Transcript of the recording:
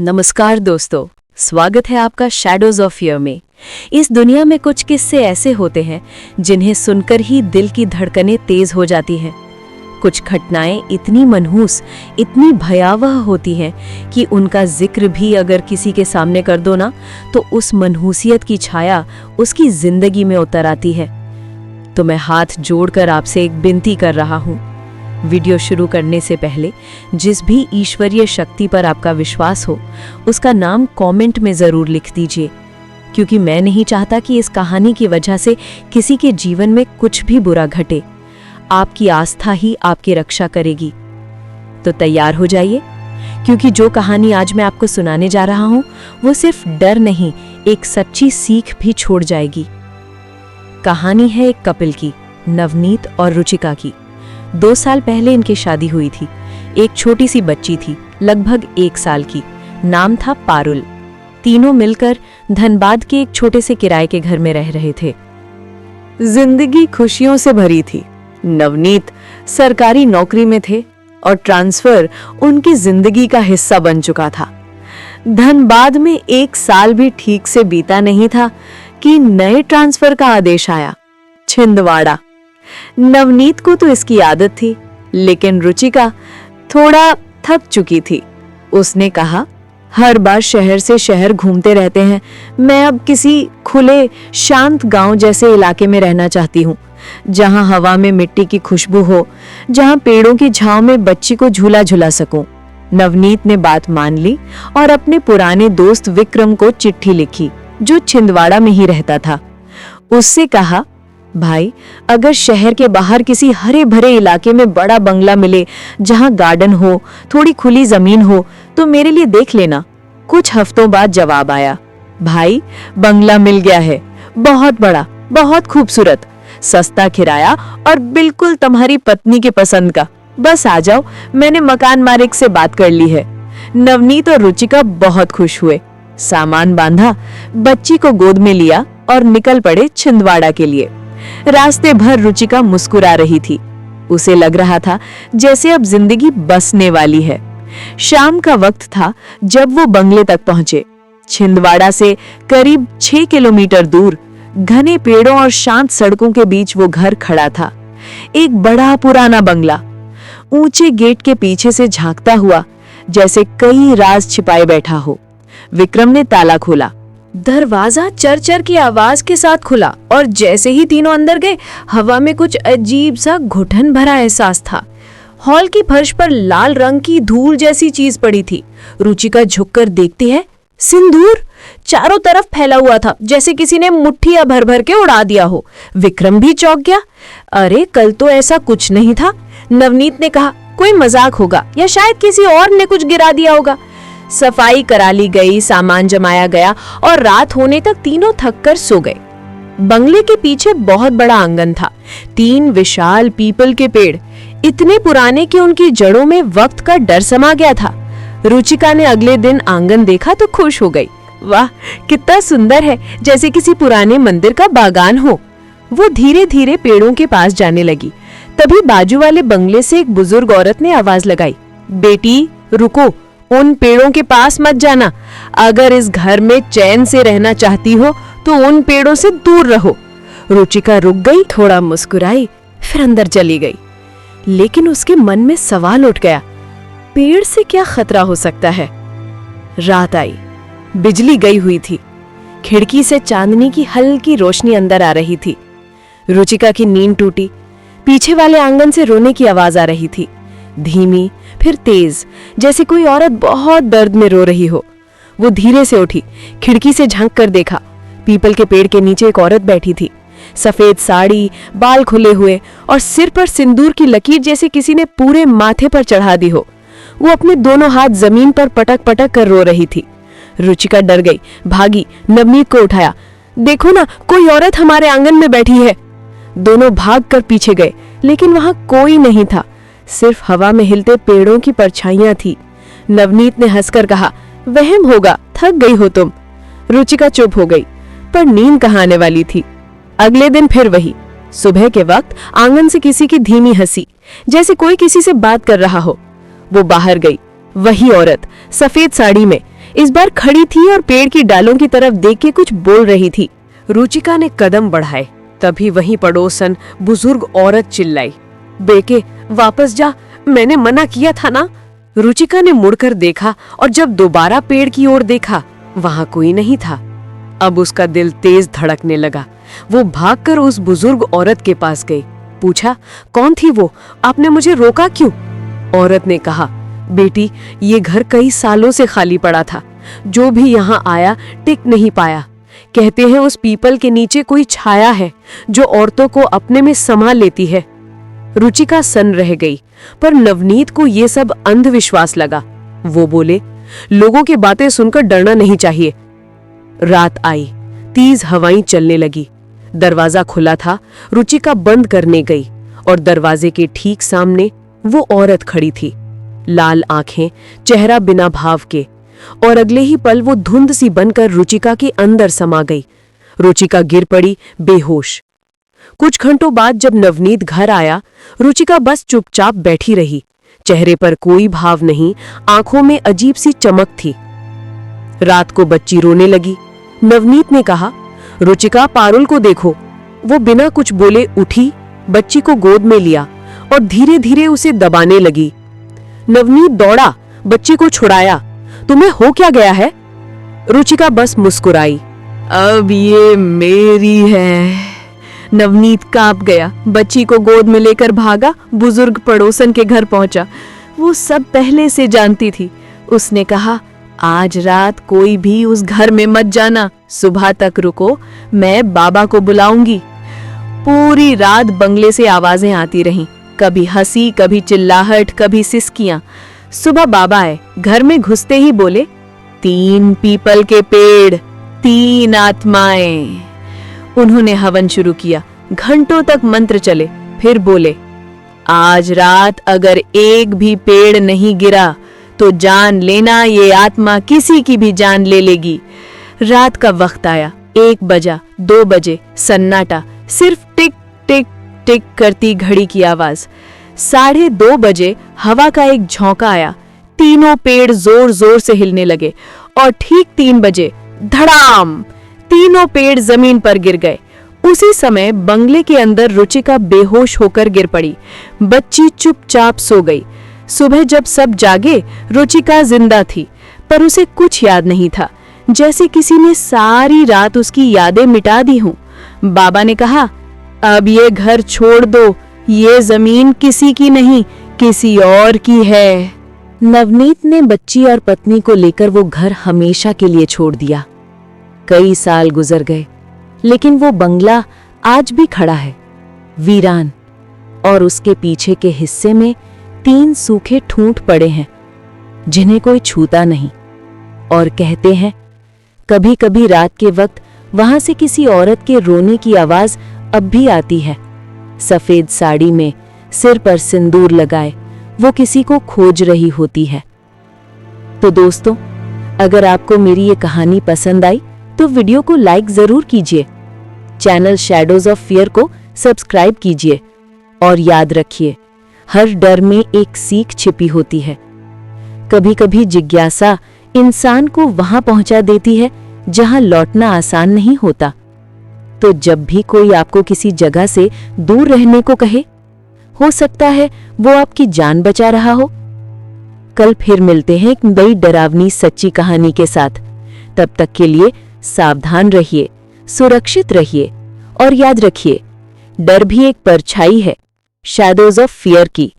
नमस्कार दोस्तों, स्वागत है आपका शैडोज ऑफ फियर में। इस दुनिया में कुछ किस्से ऐसे होते हैं जिन्हें सुनकर ही दिल की धड़कनें तेज हो जाती हैं। कुछ घटनाएं इतनी मनहूस, इतनी भयावह होती हैं कि उनका जिक्र भी अगर किसी के सामने कर दो ना, तो उस मनहूसियत की छाया उसकी जिंदगी में उतर आती है। तो मैं हाथ जोड़कर आपसे एक विनती कर रहा हूँ, वीडियो शुरू करने से पहले जिस भी ईश्वरीय शक्ति पर आपका विश्वास हो उसका नाम कमेंट में ज़रूर लिख दीजिए, क्योंकि मैं नहीं चाहता कि इस कहानी की वजह से किसी के जीवन में कुछ भी बुरा घटे। आपकी आस्था ही आपकी रक्षा करेगी। तो तैयार हो जाइए, क्योंकि जो कहानी आज मैं आपको सुनाने जा रहा हूँ वो सिर्फ डर नहीं, एक सच्ची सीख भी छोड़ जाएगी। कहानी है एक कपिल की, नवनीत और रुचिका की। 2 साल पहले इनकी शादी हुई थी। एक छोटी सी बच्ची थी, लगभग 1 साल की। नाम था पारुल। तीनों मिलकर धनबाद के एक छोटे से किराए के घर में रह रहे थे। जिंदगी खुशियों से भरी थी। नवनीत सरकारी नौकरी में थे और ट्रांसफर उनकी जिंदगी का हिस्सा बन चुका था। धनबाद में 1 साल भी ठीक से बीता नहीं था कि नए ट्रांसफर का आदेश आया, छिंदवाड़ा। नवनीत को तो इसकी आदत थी, लेकिन रुचिका थोड़ा थक चुकी थी। उसने कहा, हर बार शहर से शहर घूमते रहते हैं, मैं अब किसी खुले शांत गांव जैसे इलाके में रहना चाहती हूँ, जहां हवा में मिट्टी की खुशबू हो, जहां पेड़ों की छांव में बच्ची को झूला झुला सकूं। नवनीत ने बात मान ली और अपने पुराने दोस्त विक्रम को चिट्ठी लिखी, जो छिंदवाड़ा में ही रहता था। उससे कहा, भाई, अगर शहर के बाहर किसी हरे भरे इलाके में बड़ा बंगला मिले, जहां गार्डन हो, थोड़ी खुली जमीन हो, तो मेरे लिए देख लेना। कुछ हफ्तों बाद जवाब आया, भाई, बंगला मिल गया है, बहुत बड़ा, बहुत खूबसूरत, सस्ता किराया और बिल्कुल तुम्हारी पत्नी के पसंद का। बस आ जाओ, मैंने मकान मालिक से बात कर ली है। नवनीत और रुचिका बहुत खुश हुए। सामान बांधा, बच्ची को गोद में लिया और निकल पड़े छिंदवाड़ा के लिए। रास्ते भर रुचिका मुस्कुरा रही थी। उसे लग रहा था जैसे अब जिंदगी बसने वाली है। शाम का वक्त था जब वो बंगले तक पहुंचे। छिंदवाड़ा से करीब 6 किलोमीटर दूर घने पेड़ों और शांत सड़कों के बीच वो घर खड़ा था। एक बड़ा पुराना बंगला, ऊंचे गेट के पीछे से झांकता हुआ जैसे कई राज छिपाए बैठा हो। विक्रम ने ताला खोला। दरवाजा चर-चर की आवाज के साथ खुला और जैसे ही तीनों अंदर गए, हवा में कुछ अजीब सा घुटन भरा एहसास था। हॉल की फर्श पर लाल रंग की धूल जैसी चीज पड़ी थी। रुचिका झुककर देखती है, सिंदूर चारों तरफ फैला हुआ था, जैसे किसी ने मुट्ठियां भर भर के उड़ा दिया हो। विक्रम भी चौंक गया। अरे, कल तो ऐसा कुछ नहीं था। नवनीत ने कहा, कोई मजाक होगा या शायद किसी और ने कुछ गिरा दिया होगा। सफाई करा ली गई, सामान जमाया गया और रात होने तक तीनों थककर सो गए। बंगले के पीछे बहुत बड़ा आंगन था। 3 विशाल पीपल के पेड़, इतने पुराने कि उनकी जड़ों में वक्त का डर समा गया था। रुचिका ने अगले दिन आंगन देखा तो खुश हो गई। वाह, कितना सुंदर है, जैसे किसी पुराने मंदिर का बागान हो। वो धीरे धीरे पेड़ों के पास जाने लगी। तभी बाजू वाले बंगले से एक बुजुर्ग औरत ने आवाज लगाई, बेटी रुको, उन पेड़ों के पास मत जाना। अगर इस घर में चैन से रहना चाहती हो तो उन पेड़ों से दूर रहो। रुचिका रुक गई, थोड़ा मुस्कुराई, फिर अंदर चली गई। लेकिन उसके मन में सवाल उठ गया, पेड़ से क्या खतरा हो सकता है? रात आई, बिजली गई हुई थी। खिड़की से चांदनी की हल्की रोशनी अंदर आ रही थी। रुचिका की नींद टूटी। पीछे वाले आंगन से रोने की आवाज आ रही थी, धीमी फिर तेज, जैसे कोई औरत बहुत दर्द में रो रही हो। वो धीरे से उठी, खिड़की से झांक कर देखा। पीपल के पेड़ के नीचे एक औरत बैठी थी, सफेद साड़ी, बाल खुले हुए और सिर पर सिंदूर की लकीर जैसे किसी ने पूरे माथे पर चढ़ा दी हो। वो अपने दोनों हाथ जमीन पर पटक पटक कर रो रही थी। रुचिका डर गई, भागी, नवनीत को उठाया। देखो ना, कोई औरत हमारे आंगन में बैठी है। दोनों भाग कर पीछे गए, लेकिन वहां कोई नहीं था, सिर्फ हवा में हिलते पेड़ों की परछाइयां थी। नवनीत ने हंसकर कहा, वहम होगा, थक गई हो तुम। रुचिका चुप हो गई, पर नींद कहाँ आने वाली थी। अगले दिन फिर वही। सुबह के वक्त आंगन से किसी की धीमी हंसी, जैसे कोई किसी से बात कर रहा हो। वो बाहर गई। वही औरत, सफेद साड़ी में, इस बार खड़ी थी और पेड़ की डालों की तरफ देख के कुछ बोल रही थी। रुचिका ने कदम बढ़ाए, तभी वहीं पड़ोसन बुजुर्ग औरत चिल्लाई, बेके वापस जा, मैंने मना किया था ना। रुचिका ने मुड़कर देखा और जब दोबारा पेड़ की ओर देखा, वहां कोई नहीं था। अब उसका दिल तेज धड़कने लगा। वो भागकर उस बुजुर्ग औरत के पास गई, पूछा, कौन थी वो, आपने मुझे रोका क्यों? औरत ने कहा, बेटी, ये घर कई सालों से खाली पड़ा था, जो भी यहाँ आया टिक नहीं पाया। कहते हैं उस पीपल के नीचे कोई छाया है जो औरतों को अपने में समा लेती है। रुचिका सन्न रह गई, पर नवनीत को ये सब अंधविश्वास लगा। वो बोले, लोगों की बातें सुनकर डरना नहीं चाहिए। रात आई, तेज हवाएं चलने लगी। दरवाजा खुला था। रुचिका बंद करने गई और दरवाजे के ठीक सामने वो औरत खड़ी थी, लाल आंखें, चेहरा बिना भाव के। और अगले ही पल वो धुंध सी बनकर रुचिका के अंदर समा गई। रुचिका गिर पड़ी बेहोश। कुछ घंटों बाद जब नवनीत घर आया, रुचिका बस चुपचाप बैठी रही। चेहरे पर कोई भाव नहीं, आंखों में अजीब सी चमक थी। रात को बच्ची रोने लगी। नवनीत ने कहा, रुचिका, पारुल को देखो। वो बिना कुछ बोले उठी, बच्ची को गोद में लिया और धीरे धीरे उसे दबाने लगी। नवनीत दौड़ा, बच्ची को छुड़ाया। तुम्हें हो क्या गया है? रुचिका बस मुस्कुराई। अब ये मेरी है। नवनीत कांप गया, बच्ची को गोद में लेकर भागा, बुजुर्ग पड़ोसन के घर पहुंचा। वो सब पहले से जानती थी। उसने कहा, आज रात कोई भी उस घर में मत जाना, सुबह तक रुको, मैं बाबा को बुलाऊंगी। पूरी रात बंगले से आवाजें आती रहीं, कभी हंसी, कभी चिल्लाहट, कभी सिसकियां। सुबह बाबा आए, घर में घुसते ही बोले, 3 पीपल के पेड़, 3 आत्माएं। उन्होंने हवन शुरू किया। घंटों तक मंत्र चले, फिर बोले, आज रात अगर एक भी पेड़ नहीं गिरा तो जान लेना ये आत्मा किसी की भी जान ले लेगी। रात का वक्त आया, 1 बजा, 2 बजे, सन्नाटा, सिर्फ टिक टिक टिक करती घड़ी की आवाज। 2:30 बजे हवा का एक झोंका आया, तीनों पेड़ जोर जोर से हिलने लगे और ठीक 3 बजे धड़ाम, तीनों पेड़ जमीन पर गिर गए। उसी समय बंगले के अंदर रुचिका बेहोश होकर गिर पड़ी। बच्ची चुपचाप सो गई। सुबह जब सब जागे, रुचिका जिंदा थी, पर उसे कुछ याद नहीं था, जैसे किसी ने सारी रात उसकी यादें मिटा दी हों। बाबा ने कहा, अब ये घर छोड़ दो, ये जमीन किसी की नहीं, किसी और की है। नवनीत ने बच्ची और पत्नी को लेकर वो घर हमेशा के लिए छोड़ दिया। कई साल गुजर गए, लेकिन वो बंगला आज भी खड़ा है, वीरान, और उसके पीछे के हिस्से में 3 सूखे ठूंठ पड़े हैं, जिन्हें कोई छूता नहीं। और कहते हैं, कभी कभी रात के वक्त वहां से किसी औरत के रोने की आवाज अब भी आती है। सफेद साड़ी में, सिर पर सिंदूर लगाए, वो किसी को खोज रही होती है। तो दोस्तों, अगर आपको मेरी ये कहानी पसंद आई तो वीडियो को लाइक जरूर कीजिए, चैनल शैडोज ऑफ फियर को सब्सक्राइब कीजिए और याद रखिए, हर डर में एक सीख छिपी होती है। कभी कभी जिज्ञासा इंसान को वहां पहुंचा देती है जहां लौटना आसान नहीं होता। तो जब भी कोई आपको किसी जगह से दूर रहने को कहे, हो सकता है वो आपकी जान बचा रहा हो। कल फिर मिलते हैं एक नई डरावनी सच्ची कहानी के साथ। तब तक के लिए सावधान रहिए, सुरक्षित रहिए और याद रखिए, डर भी एक परछाई है, शैडोज ऑफ फियर की।